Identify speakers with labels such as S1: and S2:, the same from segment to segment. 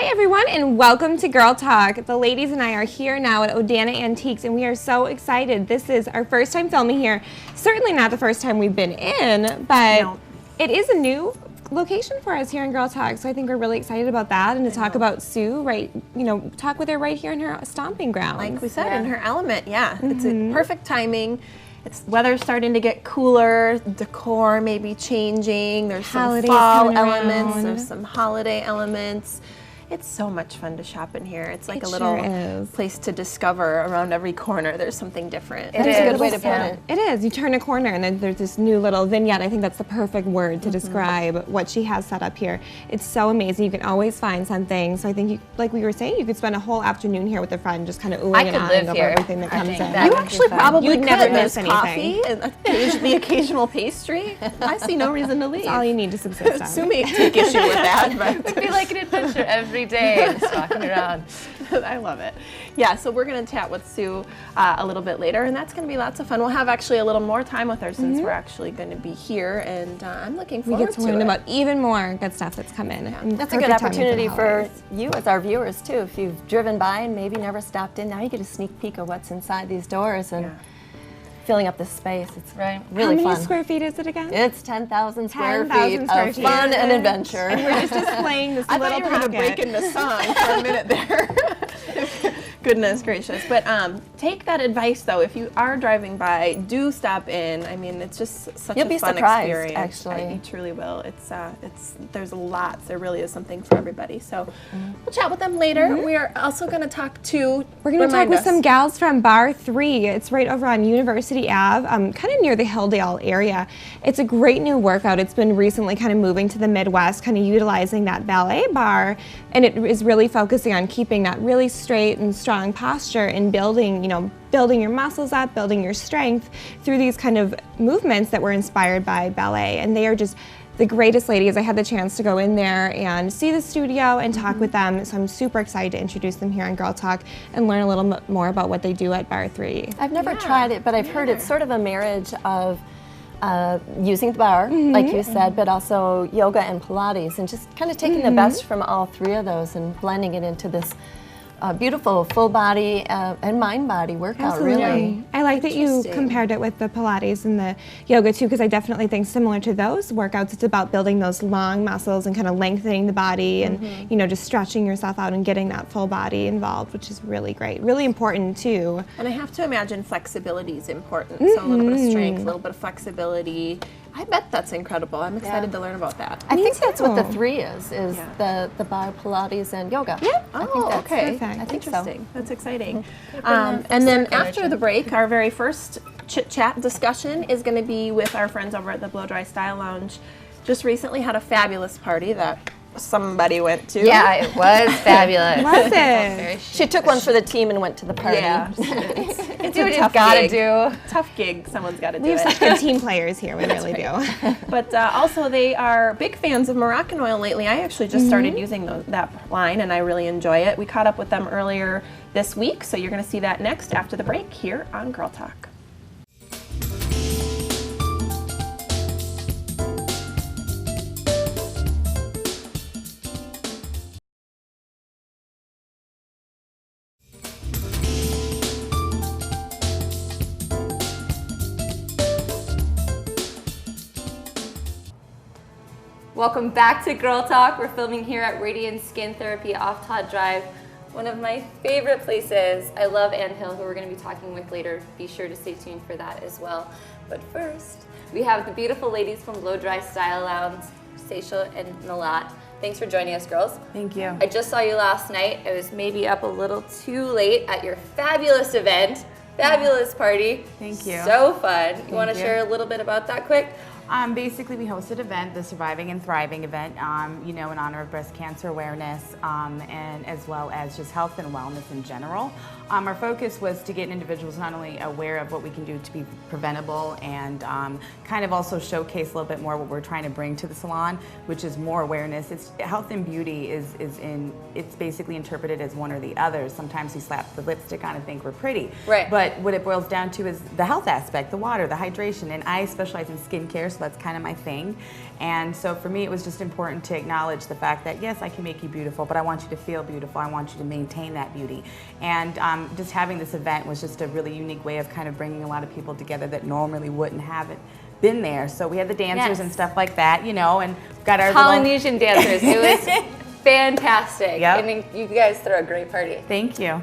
S1: Hi everyone and welcome to Girl Talk. The ladies and I are here now at Odana Antiques and we are so excited. This is our first time filming here. Certainly not the first time we've been in, but it is a new location for us here in Girl Talk. So I think we're really excited about that and to talk about Sue, talk with her right here in her stomping grounds.
S2: Like we said, in her element, It's a perfect timing. Weather's starting to get cooler, decor may be changing, there's some fall elements, there's some holiday elements. It's so much fun to shop in here. It's like a little place to discover around every corner. There's something different.
S1: That's a good way to put it. It is. You turn a corner and then there's this new little vignette. I think that's the perfect word to describe what she has set up here. It's so amazing. You can always find something. So I think, like we were saying, you could spend a whole afternoon here with a friend just kind of oohing and eyeing over everything that comes in.
S2: You actually probably
S1: You'd never miss anything.
S2: Coffee and the occasional pastry. I see no reason to leave.
S1: That's all you need to subsist on.
S2: Sue may take issue with that, but
S3: it'd be like an adventure every day, just walking around.
S2: I love it. Yeah, so we're going to chat with Sue a little bit later, and that's going to be lots of fun. We'll have actually a little more time with her since we're actually going to be here, and I'm looking forward to it.
S1: We get to learn about even more good stuff that's come in.
S4: Yeah. That's a good opportunity for you as our viewers too. If you've driven by and maybe never stopped in, now you get a sneak peek of what's inside these doors and filling up this space. It's really fun.
S1: How many square feet is it again?
S4: It's 10,000 square feet of fun and adventure.
S1: And we're just displaying this little pocket.
S2: I thought you were going to break into song for a minute there. Goodness gracious. But take that advice, though. If you are driving by, do stop in. I mean, it's just such a fun experience.
S4: Actually.
S2: You truly will. There's a lot. There really is something for everybody. So we'll chat with them later. We are also going to talk to...
S1: We're going to talk with some gals from Bar 3. It's right over on University Ave, kind of near the Hilldale area. It's a great new workout. It's been recently kind of moving to the Midwest, kind of utilizing that ballet bar, and it is really focusing on keeping that really straight and strong posture and building your muscles up, building your strength through these kind of movements that were inspired by ballet. And they are just the greatest ladies. I had the chance to go in there and see the studio and talk with them, so I'm super excited to introduce them here on Girl Talk and learn a little bit more about what they do at Bar 3.
S4: I've never tried it, but I've heard it's sort of a marriage of using the bar, like you said, but also yoga and Pilates, and just kind of taking the best from all three of those and blending it into this beautiful full body and mind body workout. Really.
S1: I like that you compared it with the Pilates and the yoga too, because I definitely think similar to those workouts, it's about building those long muscles and kind of lengthening the body and just stretching yourself out and getting that full body involved, which is really great, really important too.
S2: And I have to imagine flexibility is important. So a little bit of strength, a little bit of flexibility. I bet that's incredible. I'm excited to learn about that.
S4: I think that's what the 3 is the bar, Pilates, and yoga.
S2: Yeah.
S4: I think that's
S2: okay.
S4: Perfect. I think
S2: Interesting.
S4: so.
S2: That's exciting. And then after the break, our very first chit-chat discussion is going to be with our friends over at the Blow Dry Style Lounge. Just recently had a fabulous party that somebody went to.
S3: Yeah, it was fabulous.
S1: Was it?
S4: She took one for the team and went to the party.
S2: Yeah.
S3: It's a tough gig.
S2: Tough gig. Someone's got to do
S1: We have
S2: it.
S1: such good team players here. We really do.
S2: But also, they are big fans of Moroccan oil lately. I actually just started using that line, and I really enjoy it. We caught up with them earlier this week, so you're going to see that next after the break here on Girl Talk.
S3: Welcome back to Girl Talk. We're filming here at Radiant Skin Therapy off Todd Drive, one of my favorite places. I love Ann Hill, who we're going to be talking with later. Be sure to stay tuned for that as well. But first, we have the beautiful ladies from Blow Dry Style Lounge, Stacia and Nalat. Thanks for joining us, girls.
S2: Thank you.
S3: I just saw you last night. I was maybe up a little too late at your fabulous event, fabulous party.
S5: Thank you.
S3: So fun. You want to share a little bit about that quick?
S5: Basically, we hosted an event, the Surviving and Thriving event, in honor of breast cancer awareness, and as well as just health and wellness in general. Our focus was to get individuals not only aware of what we can do to be preventable and kind of also showcase a little bit more what we're trying to bring to the salon, which is more awareness. Health and beauty it's basically interpreted as one or the other. Sometimes we slap the lipstick on and think we're pretty.
S3: Right.
S5: But what it boils down to is the health aspect, the water, the hydration, and I specialize in skincare. so that's kind of my thing. And so for me, it was just important to acknowledge the fact that, yes, I can make you beautiful, but I want you to feel beautiful. I want you to maintain that beauty. And just having this event was just a really unique way of kind of bringing a lot of people together that normally wouldn't have it been there. So we had the dancers and stuff like that, you know, and got our
S3: Polynesian dancers. It was fantastic.
S5: Yep.
S3: And you guys throw a great party.
S5: Thank you.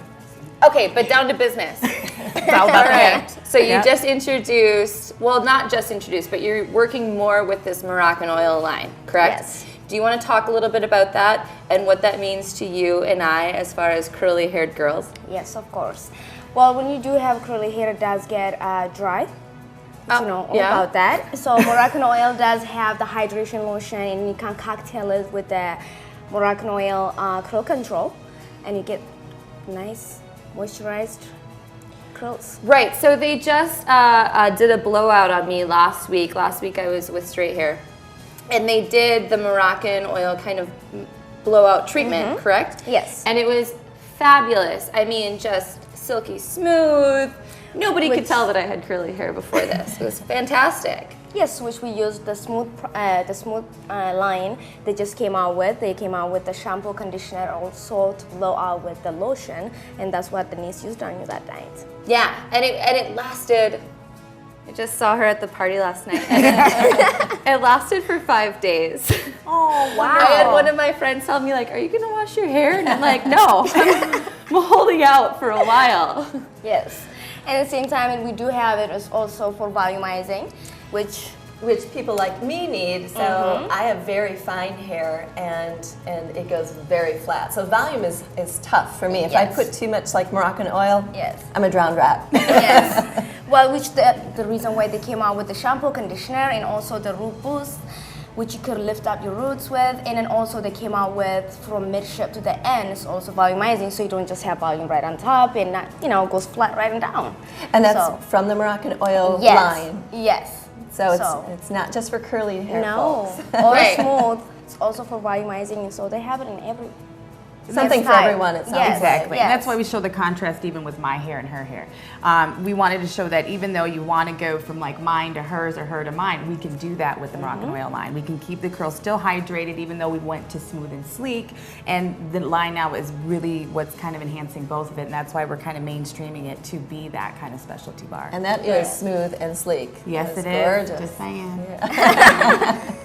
S3: Okay, but down to business.
S5: It's all about
S3: All right. So you
S5: Yep.
S3: just introduced, well, not just introduced, but you're working more with this Moroccan oil line, correct?
S6: Yes.
S3: Do you want to talk a little bit about that and what that means to you and I as far as curly-haired girls?
S6: Yes, of course. Well, when you do have curly hair, it does get dry. You know all
S3: yeah.
S6: about that. So Moroccan oil does have the hydration lotion, and you can cocktail it with the Moroccan oil curl control, and you get nice moisturized curls.
S3: Right, so they just did a blowout on me last week. Last week I was with straight hair. And they did the Moroccan oil kind of blowout treatment, correct?
S6: Yes.
S3: And it was fabulous. I mean, just silky smooth. Nobody could tell that I had curly hair before this. It was fantastic.
S6: Yes, which we used the smooth line they just came out with. They came out with the shampoo, conditioner, also to blow out with the lotion, and that's what Denise used on you that night.
S3: Yeah, and it lasted. I just saw her at the party last night. It lasted for 5 days.
S6: Oh, wow.
S3: I had one of my friends tell me, like, are you going to wash your hair? And I'm like, no, I'm holding out for a while.
S6: Yes. And at the same time, we do have it as also for volumizing, which
S4: people like me need. So I have very fine hair and it goes very flat. So volume is tough for me. If I put too much like Moroccan oil, I'm a drowned rat.
S6: Yes. Well, which the reason why they came out with the shampoo, conditioner, and also the root boost, which you could lift up your roots with, and then also they came out with from midship to the end, it's also volumizing, so you don't just have volume right on top and not, you know, goes flat right and down.
S4: And that's from the Moroccan oil line.
S6: Yes.
S4: So it's not just for curly hair folks.
S6: Or smooth. It's also for volumizing, and so they have it in every.
S4: Something for everyone, it sounds like.
S5: Exactly. And that's why we show the contrast even with my hair and her hair. We wanted to show that even though you want to go from like mine to hers or her to mine, we can do that with the Moroccan oil line. We can keep the curls still hydrated even though we went to smooth and sleek. And the line now is really what's kind of enhancing both of it. And that's why we're kind of mainstreaming it to be that kind of specialty bar.
S4: And that is smooth and sleek.
S5: Yes, it
S4: gorgeous.
S5: is. Just saying.
S3: Yeah.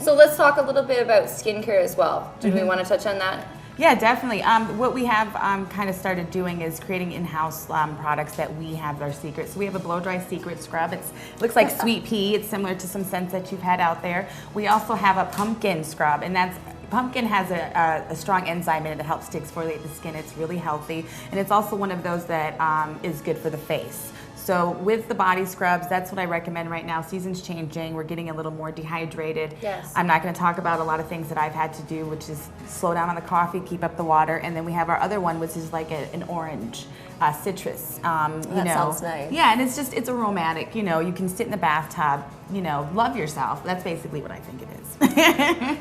S3: So let's talk a little bit about skincare as well. Do we want to touch on that?
S5: Yeah, definitely. What we have kind of started doing is creating in-house products that we have our secrets. So we have a blow-dry secret scrub. It looks like sweet pea. It's similar to some scents that you've had out there. We also have a pumpkin scrub, and pumpkin has a strong enzyme in it that helps to exfoliate the skin. It's really healthy, and it's also one of those that is good for the face. So with the body scrubs, that's what I recommend right now. Season's changing. We're getting a little more dehydrated.
S3: Yes.
S5: I'm not going to talk about a lot of things that I've had to do, which is slow down on the coffee, keep up the water, and then we have our other one, which is like an orange citrus.
S4: That sounds nice.
S5: Yeah, and it's aromatic. You know, you can sit in the bathtub. You know, love yourself. That's basically what I think it is.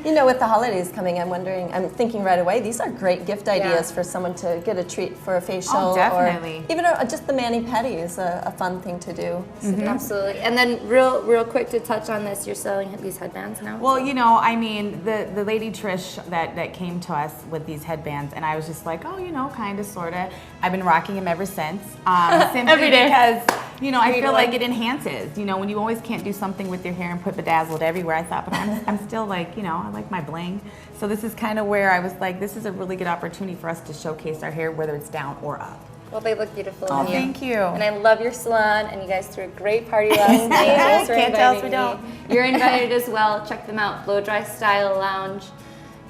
S4: You know, with the holidays coming, I'm thinking right away, these are great gift ideas for someone to get a treat for a facial.
S5: Oh, definitely.
S4: Or even just the mani-pedi is a fun thing to do.
S3: Absolutely. And then real quick to touch on this, you're selling these headbands now?
S5: Well, you know, I mean, the lady Trish that came to us with these headbands, and I was just like, oh, you know, kind of, sort of. I've been rocking them ever since. Simply
S3: Every day.
S5: Because, you know, I feel like it enhances. You know, when you always can't do something with your hair and put bedazzled everywhere, I thought, but I'm still like, you know, I like my bling. So this is kind of where I was like, this is a really good opportunity for us to showcase our hair, whether it's down or up.
S3: Well, they look beautiful.
S5: Oh, thank you.
S3: And I love your salon, and you guys threw a great party last night. Thanks for
S5: Can't tell us we
S3: inviting
S5: don't.
S3: me. You're invited as well. Check them out, Blow Dry Style Lounge.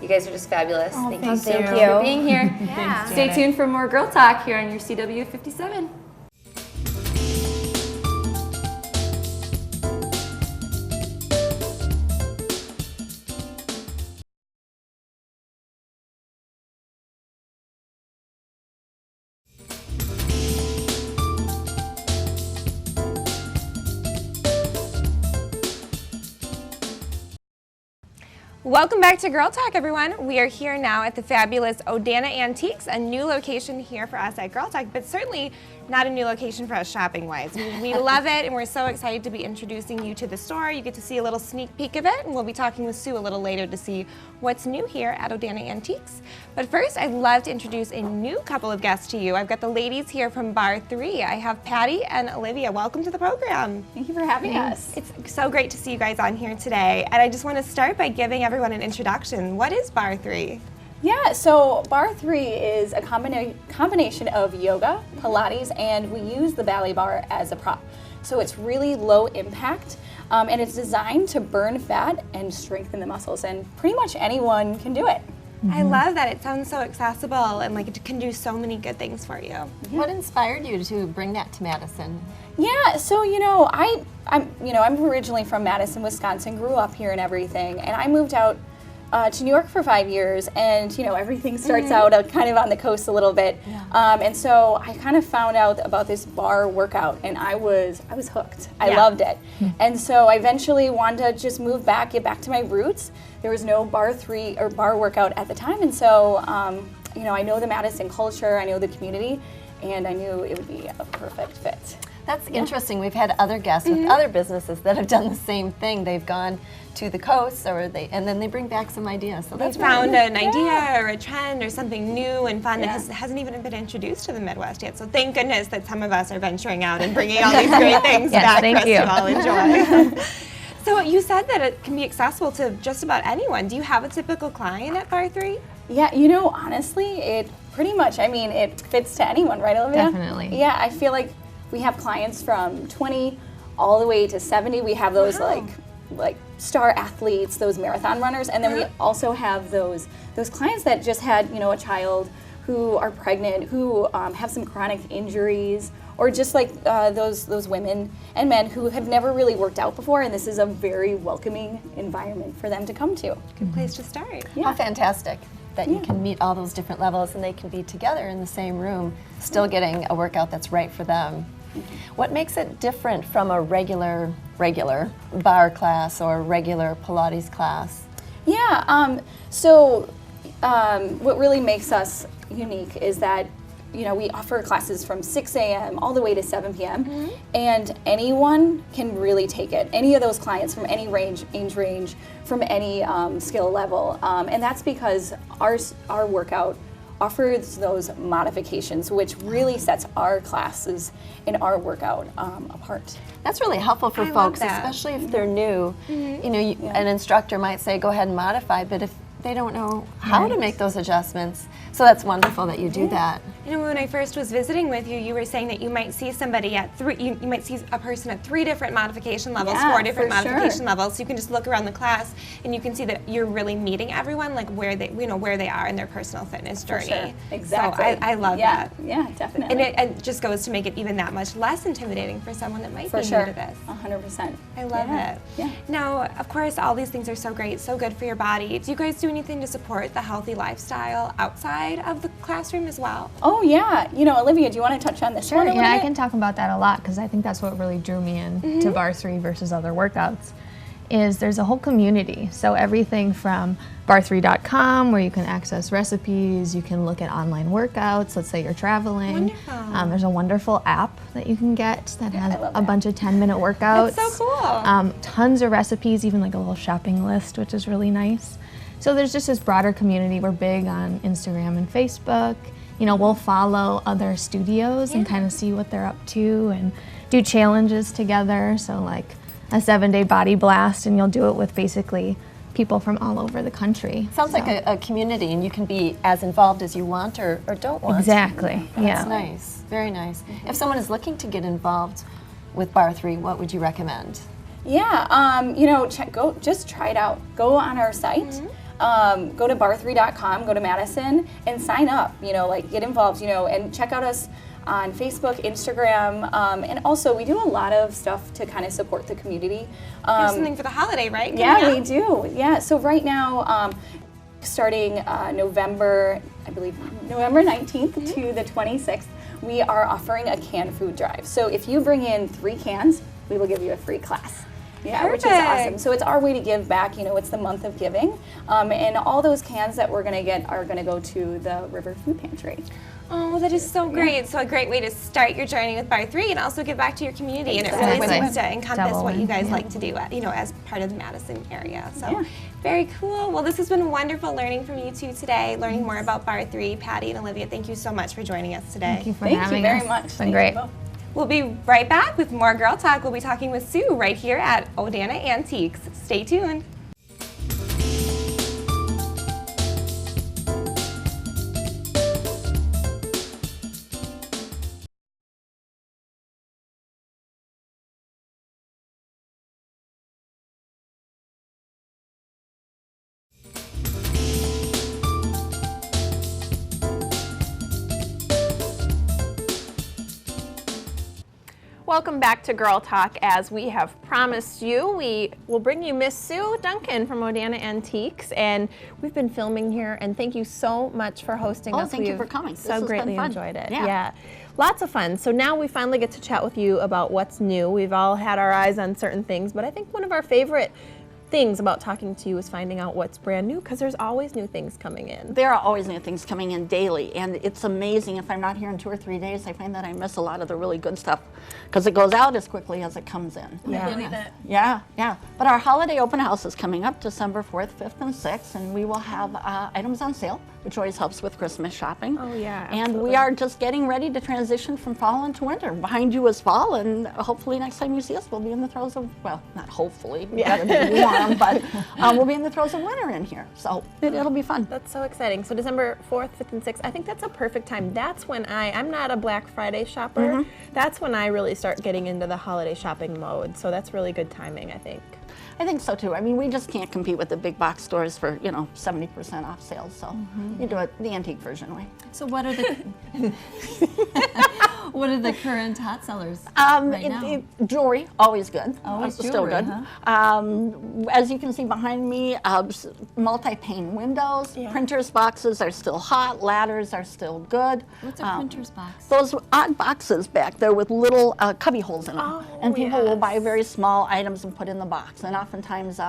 S3: You guys are just fabulous.
S5: Oh,
S3: thank you so
S5: thank
S3: much
S6: you.
S3: for being here.
S6: Yeah.
S3: Stay tuned for more Girl Talk here on your CW57.
S1: Welcome back to Girl Talk, everyone. We are here now at the fabulous Odana Antiques, a new location here for us at Girl Talk, but certainly not a new location for us shopping-wise. We love it, and we're so excited to be introducing you to the store. You get to see a little sneak peek of it, and we'll be talking with Sue a little later to see what's new here at Odana Antiques. But first, I'd love to introduce a new couple of guests to you. I've got the ladies here from Bar 3. I have Patty and Olivia. Welcome to the program.
S7: Thank you for having us.
S1: It's so great to see you guys on here today. And I just want to start by giving everyone an introduction. What is Bar 3?
S7: Yeah, so Bar 3 is a combination of yoga, Pilates, and we use the ballet bar as a prop. So it's really low impact, and it's designed to burn fat and strengthen the muscles, and pretty much anyone can do it.
S1: I love that. It sounds so accessible and like it can do so many good things for you.
S4: What inspired you to bring that to Madison?
S7: Yeah, so I'm originally from Madison, Wisconsin, grew up here and everything, and I moved out to New York for 5 years, and everything starts out kind of on the coast a little bit, and so I kind of found out about this bar workout, and I was hooked. I loved it, and so I eventually wanted to just move back, get back to my roots. There was no Bar 3 or bar workout at the time, and so I know the Madison culture, I know the community, and I knew it would be a perfect fit.
S4: That's interesting. We've had other guests with other businesses that have done the same thing. They've gone to the coast, and then they bring back some ideas. So that's
S1: they found an idea or a trend or something new and fun that hasn't even been introduced to the Midwest yet. So thank goodness that some of us are venturing out and bringing all these great things back for us to all enjoy. So you said that it can be accessible to just about anyone. Do you have a typical client at Bar 3?
S7: Yeah, honestly, it pretty much, it fits to anyone, right, Olivia?
S8: Definitely.
S7: Yeah, I feel like we have clients from 20 all the way to 70. We have those like star athletes, those marathon runners, and then we also have those clients that just had a child, who are pregnant, who have some chronic injuries, or just like those women and men who have never really worked out before, and this is a very welcoming environment for them to come to.
S1: Good place to start.
S7: Yeah.
S4: How fantastic that you can meet all those different levels and they can be together in the same room, still getting a workout that's right for them. What makes it different from a regular bar class or regular Pilates class?
S7: Yeah, what really makes us unique is that we offer classes from 6 a.m. all the way to 7 p.m. And anyone can really take it. Any of those clients from any age range, from any skill level, and that's because our workout offers those modifications, which really sets our classes and our workout apart.
S4: That's really helpful for folks, especially if they're new. An instructor might say, go ahead and modify, but if they don't know how to make those adjustments. So that's wonderful that you do that.
S1: When I first was visiting with you, you were saying that you might see somebody at you might see a person at 3 different modification levels, 4 different modification levels. So you can just look around the class and you can see that you're really meeting everyone, like where they are in their personal fitness journey.
S7: Sure. Exactly.
S1: So I love that.
S7: Yeah, definitely.
S1: And it just goes to make it even that much less intimidating for someone that might be new to this.
S7: 100%.
S1: I love it.
S7: Yeah.
S1: Now, of course, all these things are so great, so good for your body. Do you guys do anything to support the healthy lifestyle outside of the classroom as well?
S7: Oh yeah, Olivia, do you want to touch on this one a little bit?
S8: I can talk about that a lot because I think that's what really drew me in to Bar 3 versus other workouts. Is there's a whole community. So everything from bar3.com where you can access recipes, you can look at online workouts, let's say you're traveling.
S1: Wonderful.
S8: There's a wonderful app that you can get that has a bunch of 10-minute workouts.
S1: That's so cool.
S8: Tons of recipes, even like a little shopping list, which is really nice. So there's just this broader community. We're big on Instagram and Facebook. We'll follow other studios and kind of see what they're up to and do challenges together. So like a 7-day body blast, and you'll do it with basically people from all over the country.
S4: Sounds like a community, and you can be as involved as you want or don't want.
S8: Exactly.
S4: That's nice. Very nice. If someone is looking to get involved with Bar 3, what would you recommend?
S7: Yeah, just try it out. Go on our site. Go to bar3.com, go to Madison, and sign up, get involved, and check out us on Facebook, Instagram, and also we do a lot of stuff to kind of support the community.
S1: There's something for the holiday, right?
S7: Yeah, we do. Yeah, so right now, starting November 19th to the 26th, we are offering a canned food drive. So if you bring in 3 cans, we will give you a free class. Yeah, which is awesome. So it's our way to give back. You know, it's the month of giving, and all those cans that we're going to get are going to go to the River Food Pantry.
S1: Oh, that is so great. So a great way to start your journey with Bar 3 and also give back to your community. And it really seems to encompass what you guys like to do, as part of the Madison area. So very cool. Well, this has been wonderful learning from you two today, learning more about Bar 3. Patty and Olivia, thank you so much for joining us today.
S8: Thank you for having us.
S7: Thank you very much.
S8: It's been great.
S1: We'll be right back with more Girl Talk. We'll be talking with Sue right here at Odana Antiques. Stay tuned.
S2: Welcome back to Girl Talk. As we have promised you, we will bring you Miss Sue Duncan from Odana Antiques, and we've been filming here, and thank you so much for hosting us.
S9: Thank you for coming.
S2: So greatly enjoyed it.
S9: Yeah.
S2: Lots of fun. So now we finally get to chat with you about what's new. We've all had our eyes on certain things, but I think one of our favorite things about talking to you is finding out what's brand new, because there's always new things coming in.
S9: There are always new things coming in daily, and it's amazing. If I'm not here in 2 or 3 days, I find that I miss a lot of the really good stuff because it goes out as quickly as it comes in. Yeah. But our holiday open house is coming up December 4th, 5th, and 6th, and we will have items on sale, which always helps with Christmas shopping.
S2: Oh yeah,
S9: And we are just getting ready to transition from fall into winter. Behind you is fall, and hopefully next time you see us, we'll be in the throes of, well, not hopefully, we gotta be warm, but we'll be in the throes of winter in here. So it'll be fun.
S2: That's so exciting. So December 4th, 5th, and 6th, I think that's a perfect time. That's when I'm not a Black Friday shopper. That's when I really start getting into the holiday shopping mode. So that's really good timing, I think.
S9: I think so too. I mean, we just can't compete with the big box stores for, 70% off sales. So you do it the antique version way.
S4: So what are the what are the current hot sellers right now?
S9: Jewelry, always good.
S4: Always
S9: still
S4: jewelry,
S9: good. As you can see behind me, multi-pane windows. Printers boxes are still hot. Ladders are still good.
S4: What's a printer's box?
S9: Those odd boxes back there with little cubby holes in them. And people will buy very small items and put in the box. And oftentimes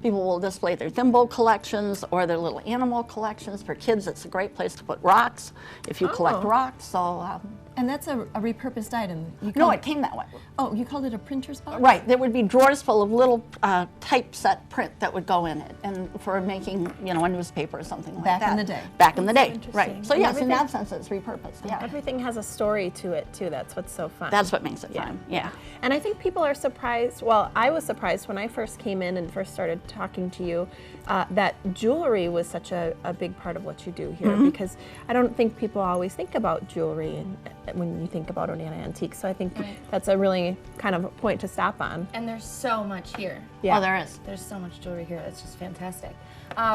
S9: people will display their thimble collections or their little animal collections. For kids, it's a great place to put rocks if you collect rocks. So.
S4: And that's a repurposed item.
S9: No, it came that way.
S4: Oh, you called it a printer's box?
S9: Right. There would be drawers full of little typeset print that would go in it, and for making, a newspaper or something like that.
S4: Back in the day.
S9: Back in the day, right. So yes, in that sense, it's repurposed. Yeah.
S2: Everything has a story to it too. That's what's so fun.
S9: That's what makes it fun. Yeah.
S2: And I think people are surprised. Well, I was surprised when I first came in and first started talking to you that jewelry was such a big part of what you do here, because I don't think people always think about jewelry when you think about Odana Antiques. So I think that's a really kind of point to stop on.
S10: And there's so much here.
S9: Yeah. Oh, there is.
S10: There's so much jewelry here. It's just fantastic.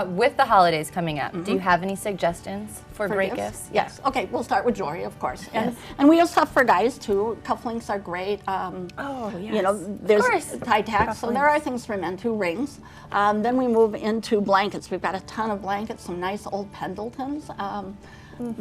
S10: With the holidays coming up, do you have any suggestions for great gifts?
S9: Yes. Okay, we'll start with jewelry, of course. And we have stuff for guys too. Cufflinks are great. There's tie tacks. So there are things for men too. Rings. Then we move into blankets. We've got a ton of blankets. Some nice old Pendletons.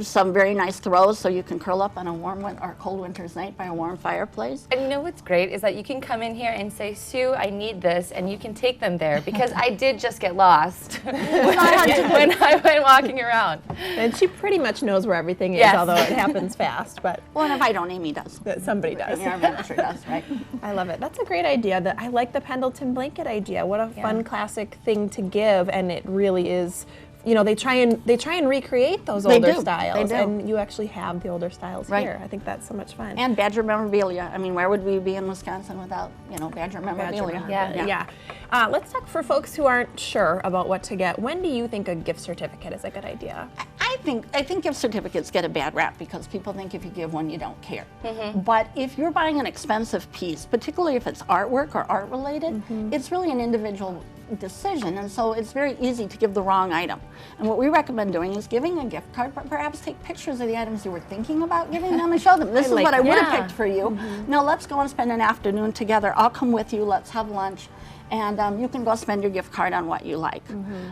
S9: Some very nice throws, so you can curl up on a warm or cold winter's night by a warm fireplace.
S3: And you know what's great is that you can come in here and say, Sue, I need this, and you can take them there, because I did just get lost when I went walking around.
S2: And she pretty much knows where everything is, although it happens fast. But
S9: well, and if I don't, Amy does.
S2: Somebody does.
S9: Our manager does, right?
S2: I love it. That's a great idea. I like the Pendleton blanket idea. What a fun classic thing to give, and it really is. They try and recreate those older styles, and you actually have the older styles here. I think that's so much fun.
S9: And Badger memorabilia. I mean, where would we be in Wisconsin without Badger memorabilia?
S2: Yeah. Let's talk for folks who aren't sure about what to get. When do you think a gift certificate is a good idea?
S9: I think gift certificates get a bad rap because people think if you give one, you don't care. But if you're buying an expensive piece, particularly if it's artwork or art related, it's really an individual decision, and so it's very easy to give the wrong item. And what we recommend doing is giving a gift card, but perhaps take pictures of the items you were thinking about giving them and show them, this is what I would have picked for you. Now let's go and spend an afternoon together. I'll come with you, let's have lunch. and you can go spend your gift card on what you like.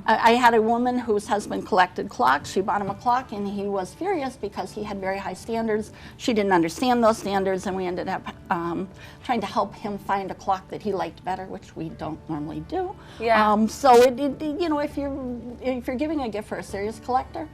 S9: I had a woman whose husband collected clocks. She bought him a clock, and he was furious because he had very high standards. She didn't understand those standards, and we ended up trying to help him find a clock that he liked better, which we don't normally do.
S3: Yeah.
S9: So you know, if you're giving a gift for a serious collector,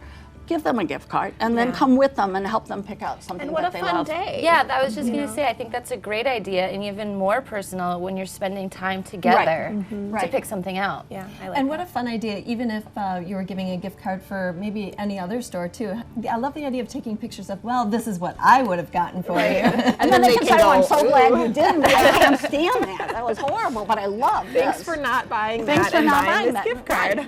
S9: give them a gift card and then come with them and help them pick out something
S2: And what
S9: that
S2: a
S9: they
S2: fun
S9: love.
S2: day.
S3: Yeah, I was just going to say, I think that's a great idea and even more personal when you're spending time together to pick something out.
S2: Yeah, I like
S11: And
S2: that.
S11: what a fun idea, even if you were giving a gift card for maybe any other store too. I love the idea of taking pictures of, well, this is what I would have gotten for you.
S9: And then they can say, oh, I'm so glad you didn't. I can't stand that. That was horrible, but I love
S2: Thanks
S9: this.
S2: for not buying
S9: Thanks
S2: that
S9: for
S2: and
S9: not
S2: buying
S9: buying
S2: this
S9: that.
S2: gift card.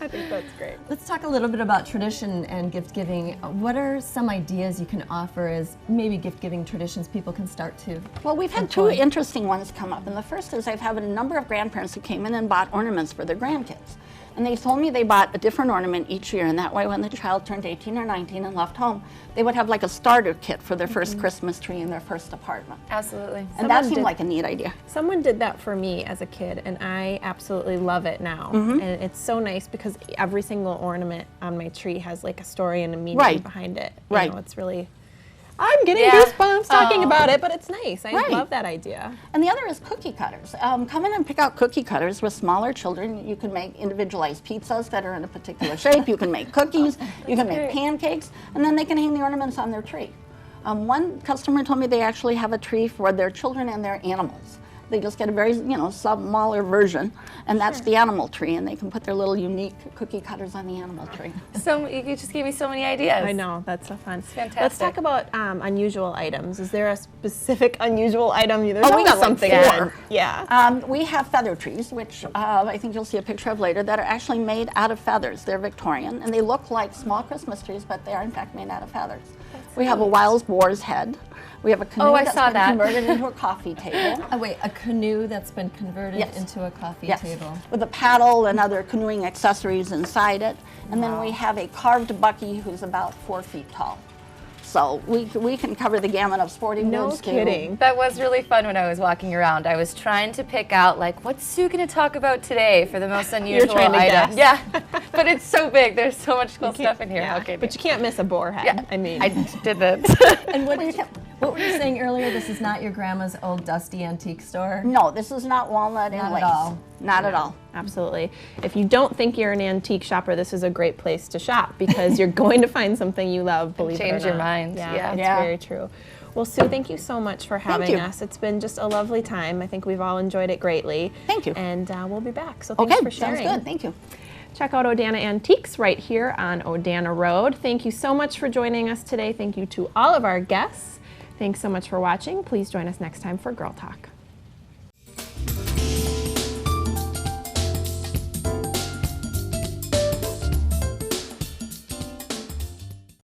S2: I think that's great.
S11: Let's talk a little bit about tradition and gift giving. What are some ideas you can offer as maybe gift giving traditions people can start to?
S9: Well, we've had two interesting ones come up. And the first is I've had a number of grandparents who came in and bought ornaments for their grandkids. And they told me they bought a different ornament each year, and that way when the child turned 18 or 19 and left home, they would have like a starter kit for their first Christmas tree in their first apartment.
S3: Absolutely.
S9: And that seemed like a neat idea.
S2: Someone did that for me as a kid, and I absolutely love it now. And it's so nice because every single ornament on my tree has like a story and a meaning behind it. You know, it's really, I'm getting goosebumps talking about it, but it's nice. I love that idea.
S9: And the other is cookie cutters. Come in and pick out cookie cutters with smaller children. You can make individualized pizzas that are in a particular shape. You can make cookies. You can make pancakes. And then they can hang the ornaments on their tree. One customer told me they actually have a tree for their children and their animals. They just get a very, smaller version, and that's the animal tree, and they can put their little unique cookie cutters on the animal tree.
S3: So you just gave me so many ideas.
S2: I know, that's so fun.
S3: It's fantastic.
S2: Let's talk about unusual items. Is there a specific unusual item? There's
S9: we
S2: always
S9: got like
S2: something
S9: 4.
S2: good. Yeah.
S9: We have feather trees, which I think you'll see a picture of later, that are actually made out of feathers. They're Victorian, and they look like small Christmas trees, but they are in fact made out of feathers. We have a wild boar's head. We have a canoe that's been converted into a coffee table.
S11: Oh wait, a canoe that's been converted into a coffee table.
S9: With a paddle and other canoeing accessories inside it. And then we have a carved bucky who's about 4 feet tall. So we can cover the gamut of sporting goods too.
S2: No kidding.
S3: That was really fun when I was walking around. I was trying to pick out, like, what's Sue going to talk about today for the most unusual
S2: trying to
S3: item?
S2: guess.
S3: Yeah, but it's so big. There's so much cool stuff in here.
S2: Yeah.
S3: Okay,
S2: But you can't miss a boar head.
S3: Yeah.
S2: I mean,
S3: I did it.
S11: And what were you saying earlier? This is not your grandma's old dusty antique store?
S9: No, this is not walnut and lace.
S11: Not at all.
S9: Not at all.
S2: Absolutely. If you don't think you're an antique shopper, this is a great place to shop because you're going to find something you love, believe it or not.
S3: Change your mind.
S2: Yeah, it's very true. Well, Sue, thank you so much for having us. It's been just a lovely time. I think we've all enjoyed it greatly.
S9: Thank you.
S2: And we'll be back. So thanks for sharing.
S9: Sounds good. Thank you.
S2: Check out Odana Antiques right here on Odana Road. Thank you so much for joining us today. Thank you to all of our guests. Thanks so much for watching. Please join us next time for Girl Talk.